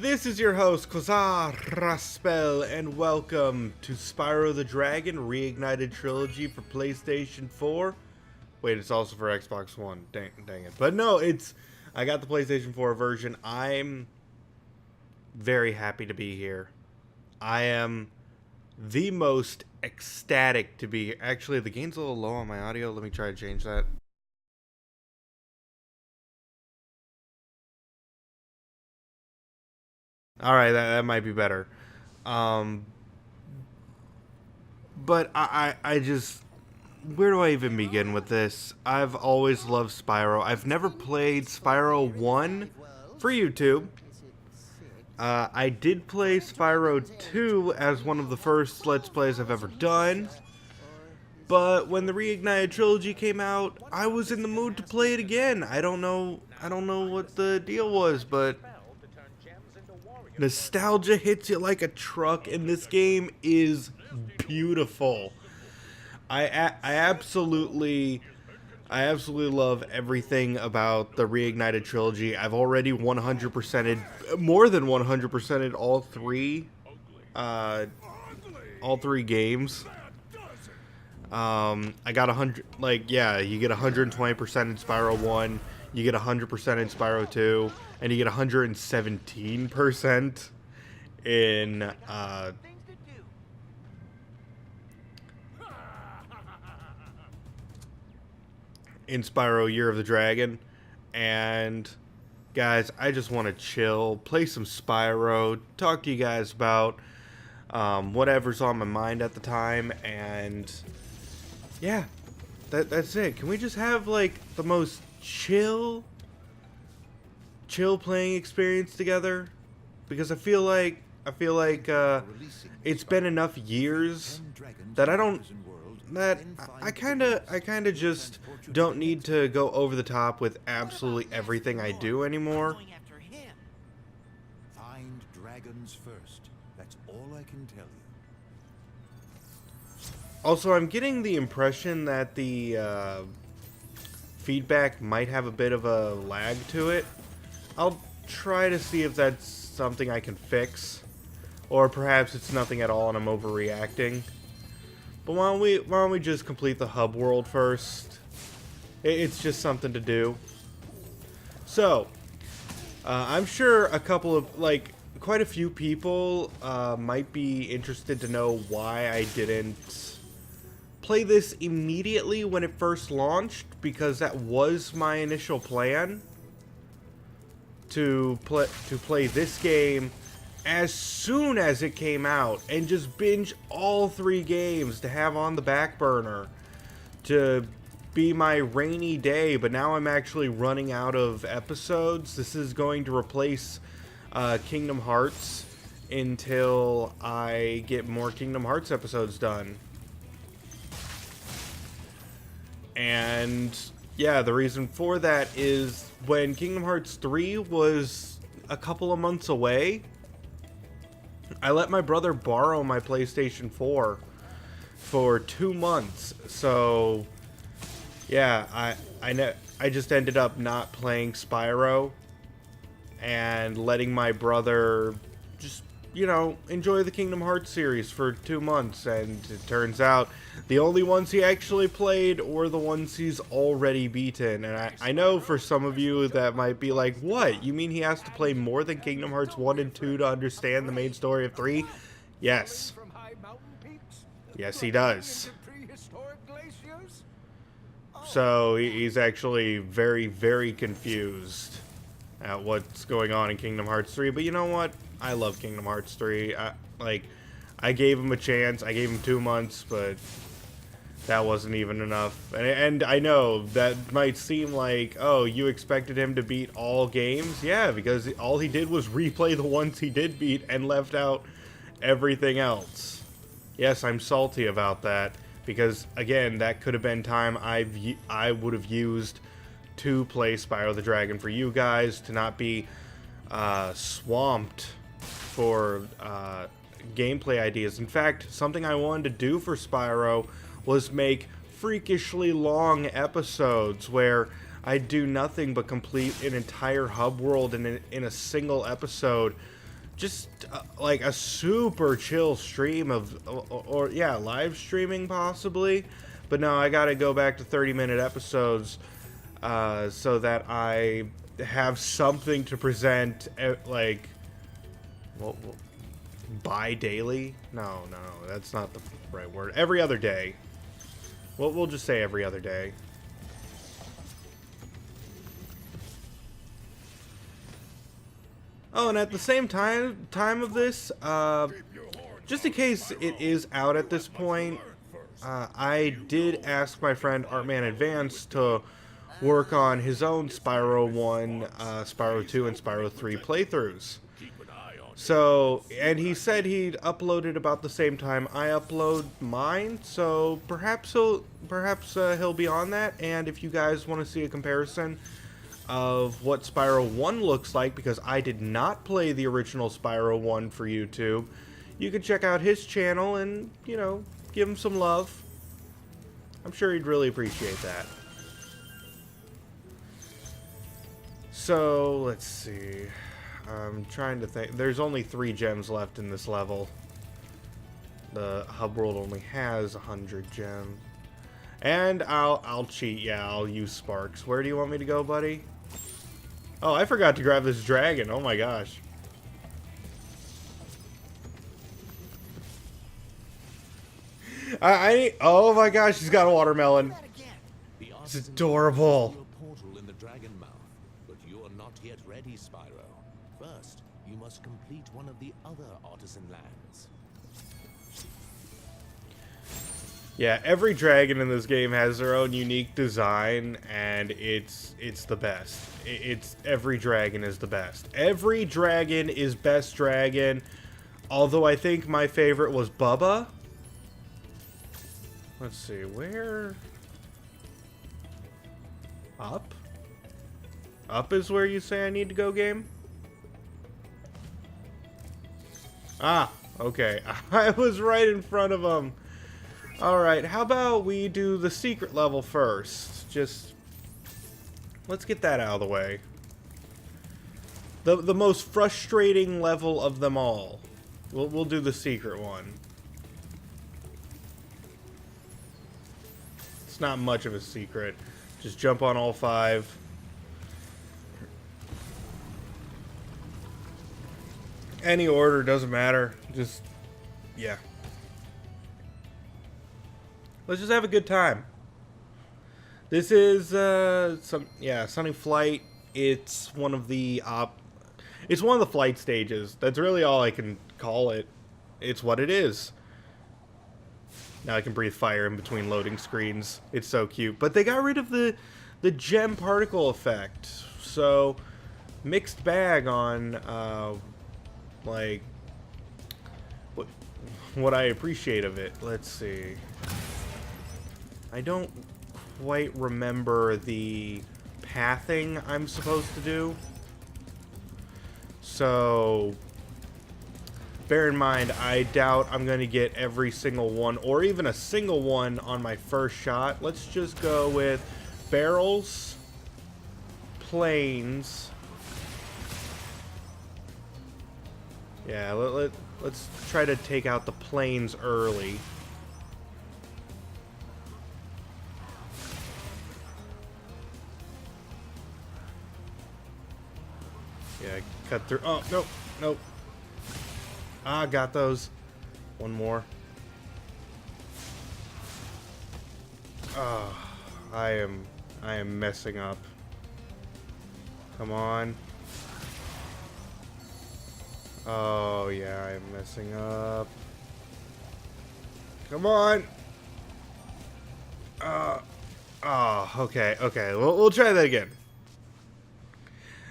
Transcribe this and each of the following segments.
This is your host, Quasar Raspel, and welcome to Spyro the Dragon Reignited Trilogy for PlayStation 4. Wait, it's also for Xbox One. Dang it. But no, I got the PlayStation 4 version. I'm very happy to be here. I am the most ecstatic to be here. Actually, the gain's a little low on my audio. Let me try to change that. Alright, that might be better. But I just... Where do I even begin with this? I've always loved Spyro. I've never played Spyro 1 for YouTube. I did play Spyro 2 as one of the first Let's Plays I've ever done. But when the Reignited Trilogy came out, I was in the mood to play it again. I don't know what the deal was, but nostalgia hits you like a truck, and this game is beautiful. I absolutely love everything about the Reignited Trilogy. I've already 100%ed, more than 100%ed all three games. I got 100, you get 120% in Spyro 1, you get 100% in Spyro 2, and you get 117% in Spyro Year of the Dragon. And guys, I just want to chill, play some Spyro, talk to you guys about whatever's on my mind at the time, and yeah, that's it. Can we just have like the most chill playing experience together? Because I feel like it's been enough years that I kind of just don't need to go over the top with absolutely everything I do anymore. Find dragons first. That's all I can tell you. Also, I'm getting the impression that the feedback might have a bit of a lag to it. I'll try to see if that's something I can fix, or perhaps it's nothing at all and I'm overreacting. But why don't we just complete the hub world first? It's just something to do. So, I'm sure quite a few people might be interested to know why I didn't play this immediately when it first launched, because that was my initial plan to play this game as soon as it came out and just binge all three games to have on the back burner to be my rainy day. But now I'm actually running out of episodes. This is going to replace Kingdom Hearts until I get more Kingdom Hearts episodes done. And yeah, the reason for that is when Kingdom Hearts 3 was a couple of months away, I let my brother borrow my PlayStation 4 for 2 months. So yeah, I just ended up not playing Spyro and letting my brother just, enjoy the Kingdom Hearts series for 2 months. And it turns out the only ones he actually played were the ones he's already beaten. And I know for some of you that might be like, what? You mean he has to play more than Kingdom Hearts 1 and 2 to understand the main story of 3? Yes. Yes, he does. So he's actually very, very confused at what's going on in Kingdom Hearts 3. But you know what? I love Kingdom Hearts 3. I gave him a chance. I gave him 2 months, but that wasn't even enough. And I know that might seem like, oh, you expected him to beat all games? Yeah, because all he did was replay the ones he did beat and left out everything else. Yes, I'm salty about that, because again, that could have been time I would have used to play Spyro the Dragon for you guys, to not be swamped for gameplay ideas. In fact, something I wanted to do for Spyro was make freakishly long episodes where I do nothing but complete an entire hub world in a single episode, just like a super chill stream of, or yeah, live streaming possibly. But no, I gotta go back to 30-minute episodes so that I have something to present, like, well, bi-daily? No, that's not the right word. Every other day. Well, we'll just say every other day. Oh, and at the same time of this, just in case it is out at this point, I did ask my friend Artman Advance to work on his own Spyro 1, Spyro 2, and Spyro 3 playthroughs. So, and he said he'd upload it about the same time I upload mine, so perhaps he'll be on that. And if you guys want to see a comparison of what Spyro 1 looks like, because I did not play the original Spyro 1 for YouTube, you can check out his channel and, you know, give him some love. I'm sure he'd really appreciate that. So, let's see. I'm trying to think. There's only 3 gems left in this level. The hub world only has 100 gems. And I'll cheat. Yeah, I'll use sparks. Where do you want me to go, buddy? Oh, I forgot to grab this dragon. Oh my gosh. Oh my gosh, he's got a watermelon. It's adorable. Portal in the dragon mouth, but you are not yet ready, Spyro. First, you must complete one of the other artisan lands. Yeah, every dragon in this game has their own unique design, and it's the best. It's every dragon is the best. Every dragon is best dragon. Although I think my favorite was Bubba. Let's see, where? Up? Up is where you say I need to go, game? Ah, okay. I was right in front of him. Alright, how about we do the secret level first? Just, let's get that out of the way. The most frustrating level of them all. We'll do the secret one. It's not much of a secret. Just jump on all 5. Any order, doesn't matter. Just, yeah. Let's just have a good time. This is Sunny Flight. It's one of the flight stages. That's really all I can call it. It's what it is. Now I can breathe fire in between loading screens. It's so cute. But they got rid of the gem particle effect. So mixed bag on like what I appreciate of it. Let's see. I don't quite remember the pathing I'm supposed to do. So bear in mind, I doubt I'm going to get every single one, or even a single one on my first shot. Let's just go with barrels, planes. Yeah, let's try to take out the planes early. Yeah, cut through. Oh, nope, nope. Ah, got those. One more. Ah, I am messing up. Come on. Oh, yeah, I am messing up. Come on. Oh, okay. We'll try that again.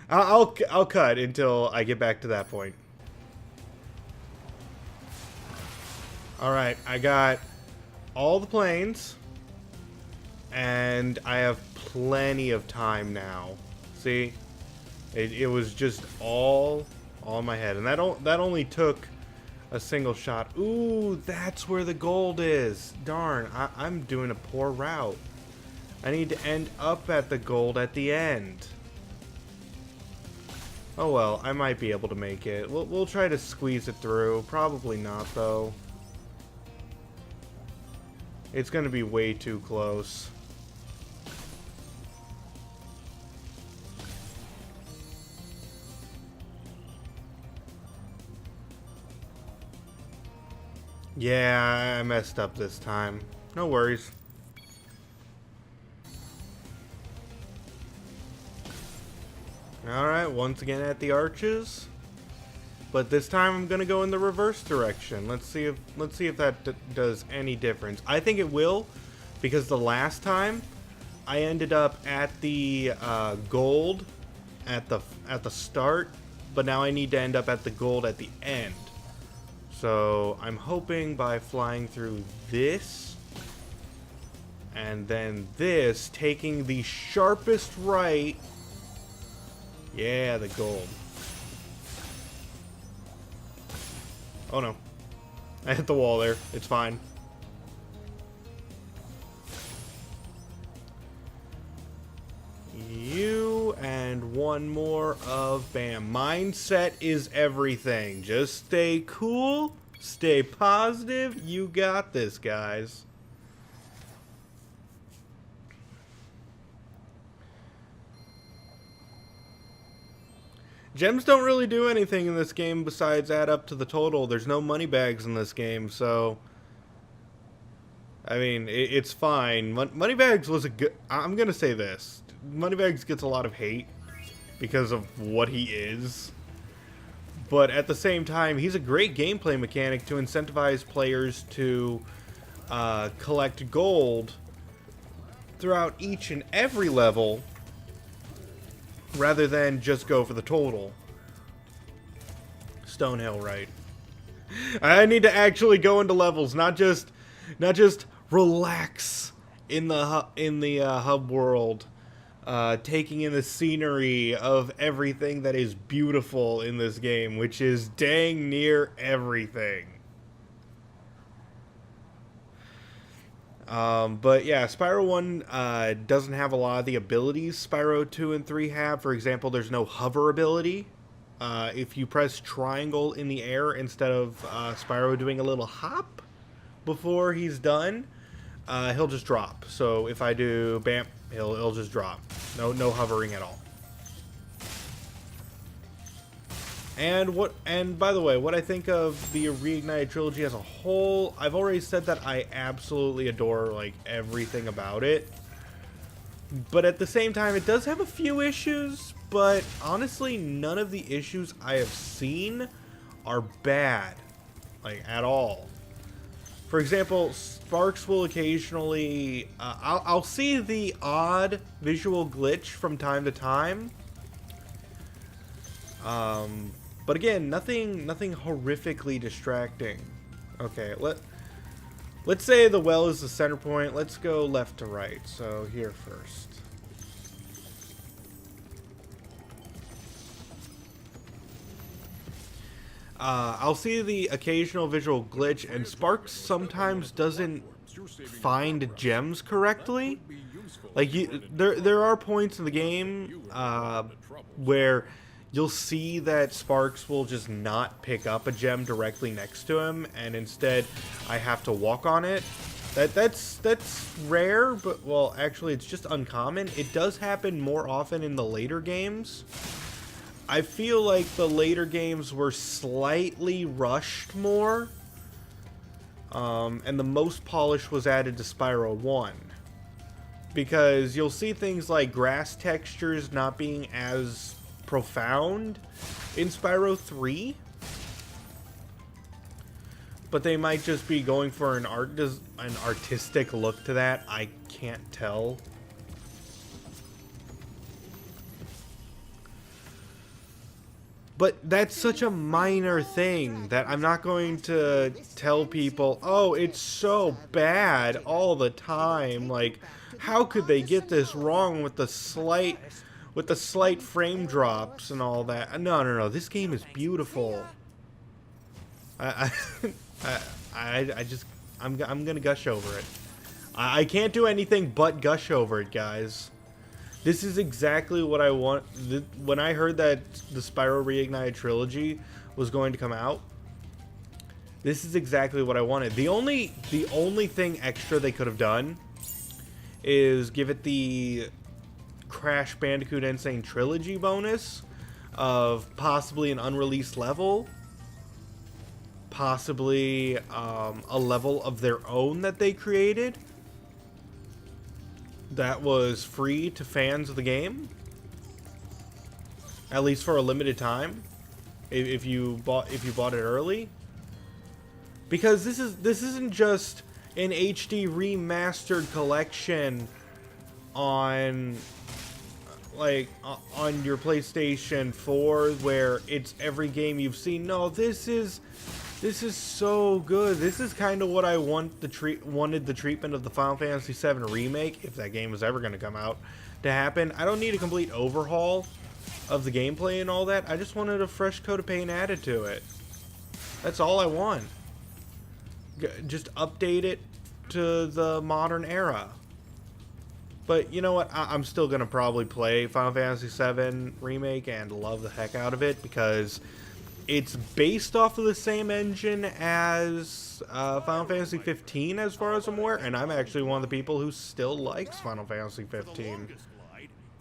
I'll cut until I get back to that point. Alright, I got all the planes, and I have plenty of time now. See? It was just all in my head, and that only took a single shot. Ooh, that's where the gold is. Darn, I'm doing a poor route. I need to end up at the gold at the end. Oh well, I might be able to make it. We'll try to squeeze it through. Probably not, though. It's gonna be way too close. Yeah, I messed up this time. No worries. Alright, once again at the arches. But this time I'm gonna go in the reverse direction. Let's see if that does any difference. I think it will, because the last time I ended up at the gold at the start, but now I need to end up at the gold at the end. So I'm hoping by flying through this and then this, taking the sharpest right. Yeah, the gold. Oh no. I hit the wall there. It's fine. You and one more of bam. Mindset is everything. Just stay cool. Stay positive. You got this, guys. Gems don't really do anything in this game besides add up to the total. There's no money bags in this game, so I mean, it's fine. Moneybags was a good... I'm gonna say this. Moneybags gets a lot of hate because of what he is. But at the same time, he's a great gameplay mechanic to incentivize players to collect gold throughout each and every level, rather than just go for the total. Stonehill, right? I need to actually go into levels, not just relax in the hub world, taking in the scenery of everything that is beautiful in this game, which is dang near everything. But yeah, Spyro 1 doesn't have a lot of the abilities Spyro 2 and 3 have. For example, there's no hover ability. If you press triangle in the air instead of Spyro doing a little hop before he's done, he'll just drop. So if I do bam, he'll just drop. No hovering at all. And by the way, what I think of the Reignited trilogy as a whole, I've already said that I absolutely adore like everything about it. But at the same time, it does have a few issues, but honestly, none of the issues I have seen are bad, like at all. For example, Sparks will occasionally, I'll see the odd visual glitch from time to time. But again, nothing horrifically distracting. Okay, let's say the well is the center point. Let's go left to right. So here first. I'll see the occasional visual glitch, and Sparks sometimes doesn't find gems correctly. Like there are points in the game where you'll see that Sparks will just not pick up a gem directly next to him, and instead I have to walk on it. That's rare, but well, actually it's just uncommon. It does happen more often in the later games. I feel like the later games were slightly rushed more, and the most polish was added to Spyro 1. Because you'll see things like grass textures not being as profound in Spyro 3, but they might just be going for an artistic look to that. I can't tell. But that's such a minor thing that I'm not going to tell people, oh, it's so bad all the time. Like, how could they get this wrong with the slight frame drops and all that? No. This game is beautiful. I'm gonna gush over it. I can't do anything but gush over it, guys. This is exactly what I want. When I heard that the Spyro Reignited trilogy was going to come out, this is exactly what I wanted. The only thing extra they could have done is give it the Crash Bandicoot Insane Trilogy bonus of possibly an unreleased level, possibly a level of their own that they created that was free to fans of the game, at least for a limited time, if you bought it early. Because this isn't just an HD remastered collection on on your PlayStation 4 where it's every game you've seen. No, this is so good. This is kind of what I wanted the treatment of the Final Fantasy VII Remake, if that game was ever going to come out, to happen. I don't need a complete overhaul of the gameplay and all that. I just wanted a fresh coat of paint added to it. That's all I want. Just update it to the modern era. But you know what? I'm still going to probably play Final Fantasy VII Remake and love the heck out of it, because it's based off of the same engine as Final Fantasy 15, as far as I'm aware, and I'm actually one of the people who still likes Final Fantasy 15.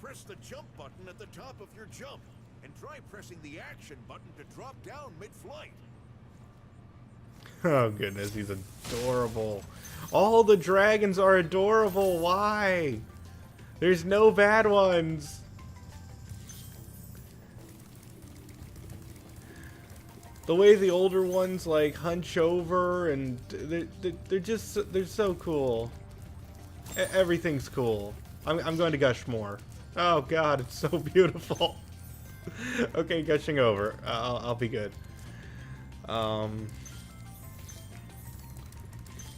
Press the jump button at the top of your jump, and try pressing the action button to drop down mid-flight. Oh goodness, he's adorable. All the dragons are adorable. Why? There's no bad ones. The way the older ones like hunch over, and they're so cool. Everything's cool. I'm going to gush more. Oh god, it's so beautiful. Okay, gushing over. I'll be good.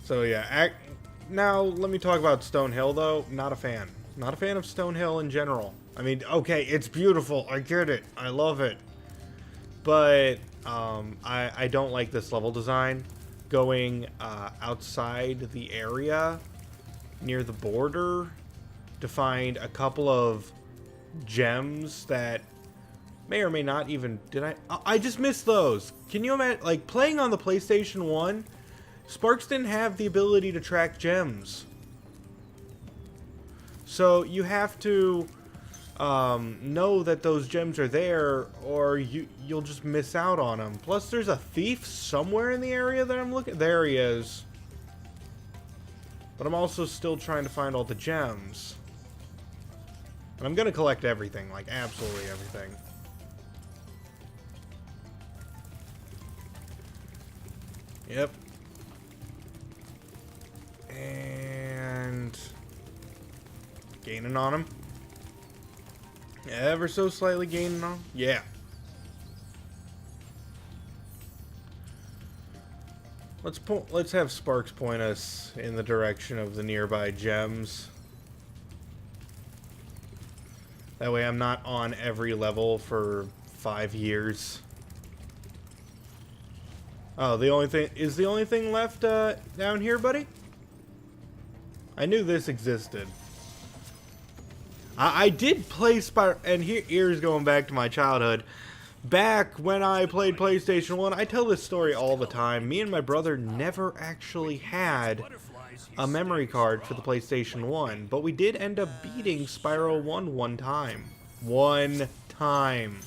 So yeah, now let me talk about Stonehill though. Not a fan. Not a fan of Stonehill in general. I mean, okay, it's beautiful. I get it. I love it. But I don't like this level design. Going outside the area near the border to find a couple of gems that may or may not even... I just missed those. Can you imagine, like, playing on the PlayStation 1, Sparks didn't have the ability to track gems. So you have to know that those gems are there, or you'll just miss out on them. Plus, there's a thief somewhere in the area that I'm looking... There he is. But I'm also still trying to find all the gems. And I'm going to collect everything, like absolutely everything. Yep. And gaining on him. Ever so slightly gaining on him. Yeah. Let's have Sparks point us in the direction of the nearby gems. That way I'm not on every level for 5 years. Oh, the only thing left down here, buddy? I knew this existed. I did play Spyro, and here's going back to my childhood. Back when I played PlayStation 1, I tell this story all the time. Me and my brother never actually had a memory card for the PlayStation 1, but we did end up beating Spyro 1 one time. One time.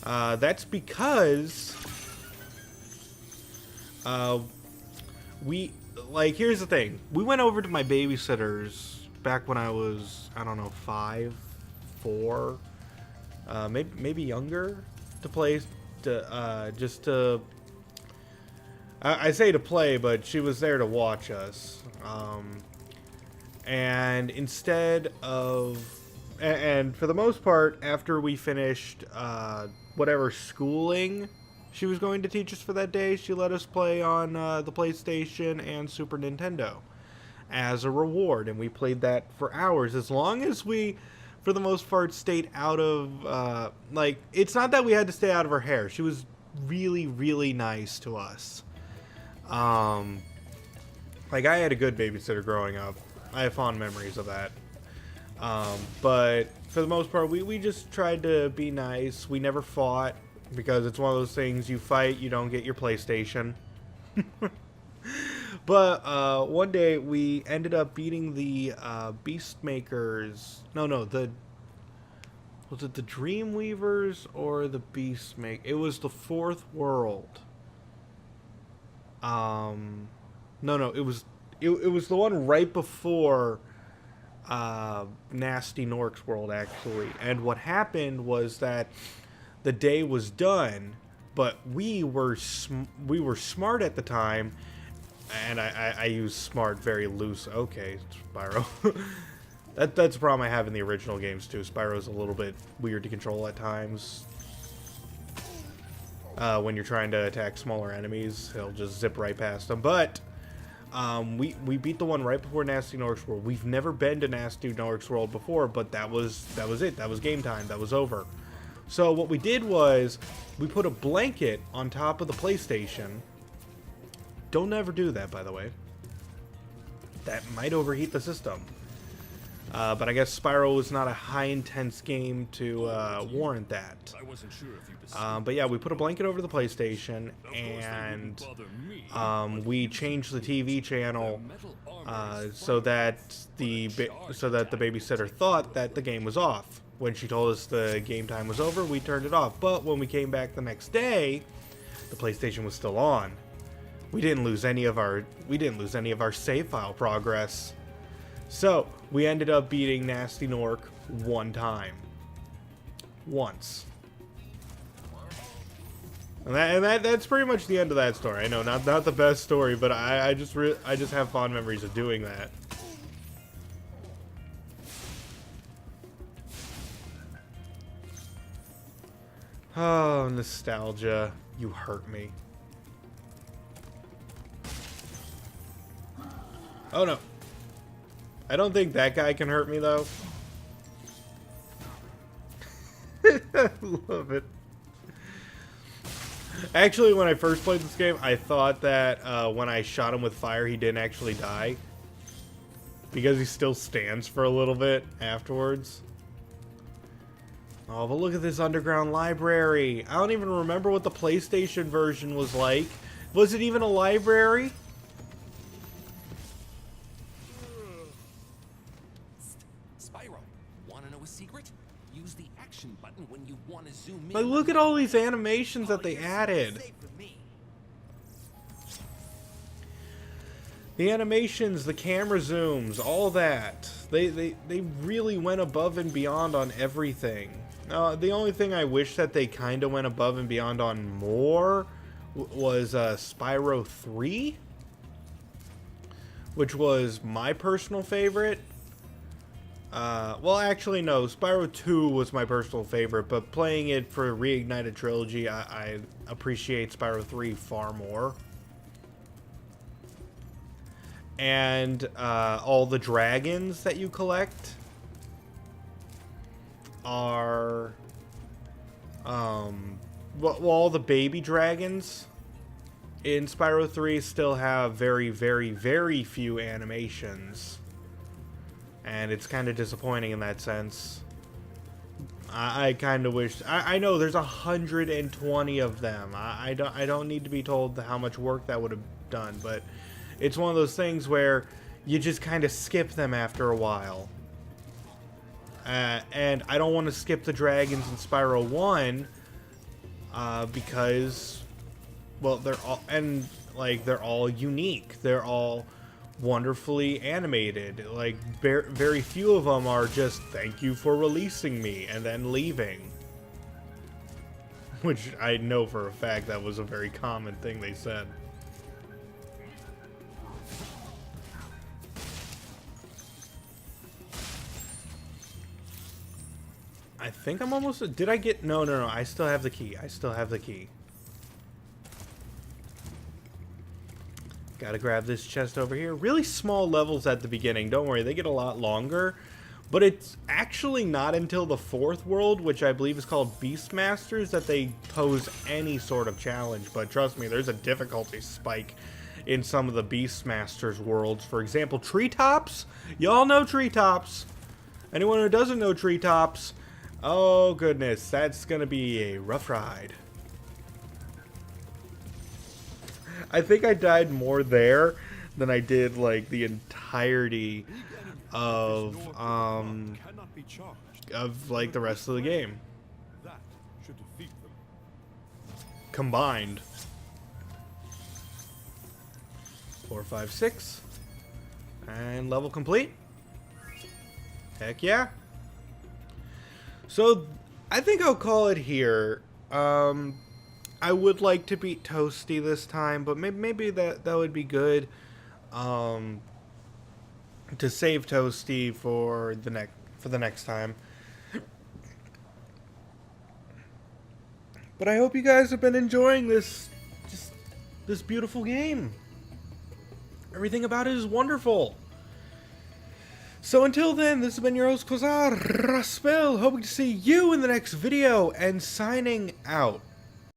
That's because here's the thing. We went over to my babysitter's back when I was, I don't know, 5, 4, maybe younger, to play, I say to play, but she was there to watch us. And instead of, and for the most part, after we finished whatever schooling she was going to teach us for that day, she let us play on the PlayStation and Super Nintendo as a reward, and we played that for hours, as long as we, for the most part, stayed out of, it's not that we had to stay out of her hair. She was really, really nice to us. I had a good babysitter growing up. I have fond memories of that. But for the most part, we just tried to be nice. We never fought, because it's one of those things, you fight, you don't get your PlayStation. But one day we ended up beating the Beastmakers. No, was it the Dreamweavers or the Beastmaker? It was the fourth world. No, it was the one right before Nasty Nork's world, actually. And what happened was that the day was done, but we were smart at the time, and I use smart very loose. Okay, Spyro. That's a problem I have in the original games too. Spyro's a little bit weird to control at times. When you're trying to attack smaller enemies, he'll just zip right past them. But we beat the one right before Nasty Nork's world. We've never been to Nasty Nork's world before, but that was it. That was game time. That was over. So what we did was we put a blanket on top of the PlayStation. Don't ever do that, by the way. That might overheat the system. But I guess Spyro was not a high-intense game to warrant that. I wasn't sure if you But yeah, we put a blanket over the PlayStation, and we changed the TV channel so that the babysitter thought that the game was off. When she told us the game time was over, we turned it off. But when we came back the next day, the PlayStation was still on. We didn't lose any of our save file progress. So we ended up beating Nasty Nork one time. Once. And that's pretty much the end of that story. I know, not the best story, but I just have fond memories of doing that. Oh, nostalgia. You hurt me. Oh no. I don't think that guy can hurt me though. I love it. Actually, when I first played this game, I thought that when I shot him with fire, he didn't actually die. Because he still stands for a little bit afterwards. Oh, but look at this underground library. I don't even remember what the PlayStation version was like. Was it even a library? Spyro, wanna know a secret? Use the action button when you wanna zoom in. Like, look at all these animations that they added. The animations, the camera zooms, all that. They really went above and beyond on everything. The only thing I wish that they kind of went above and beyond on more was Spyro 3, which was my personal favorite. Well, actually, no. Spyro 2 was my personal favorite, but playing it for Reignited Trilogy, I appreciate Spyro 3 far more. And all the dragons that you collect are... well, all the baby dragons in Spyro 3 still have very, very, very few animations. And it's kind of disappointing in that sense. I kind of wish... I know there's 120 of them. I don't need to be told how much work that would have done, but it's one of those things where you just kind of skip them after a while. And I don't want to skip the dragons in Spyro 1 because, well, they're all unique. They're all wonderfully animated. Like, very few of them are just "thank you for releasing me" and then leaving. Which I know for a fact that was a very common thing they said. I think I'm almost... Did I get... No, I still have the key. Gotta grab this chest over here. Really small levels at the beginning. Don't worry, they get a lot longer. But it's actually not until the fourth world, which I believe is called Beastmasters, that they pose any sort of challenge. But trust me, there's a difficulty spike in some of the Beastmasters worlds. For example, Treetops. Y'all know Treetops. Anyone who doesn't know Treetops, oh goodness, that's gonna be a rough ride. I think I died more there than I did like the entirety of like the rest of the game That should defeat them. combined. 4, 5, 6, and level complete. Heck yeah. So I think I'll call it here. I would like to beat Toasty this time, but maybe that would be good. To save Toasty for the next time. But I hope you guys have been enjoying this beautiful game. Everything about it is wonderful. So until then, this has been your host, Quasar Raspel, hoping to see you in the next video, and signing out.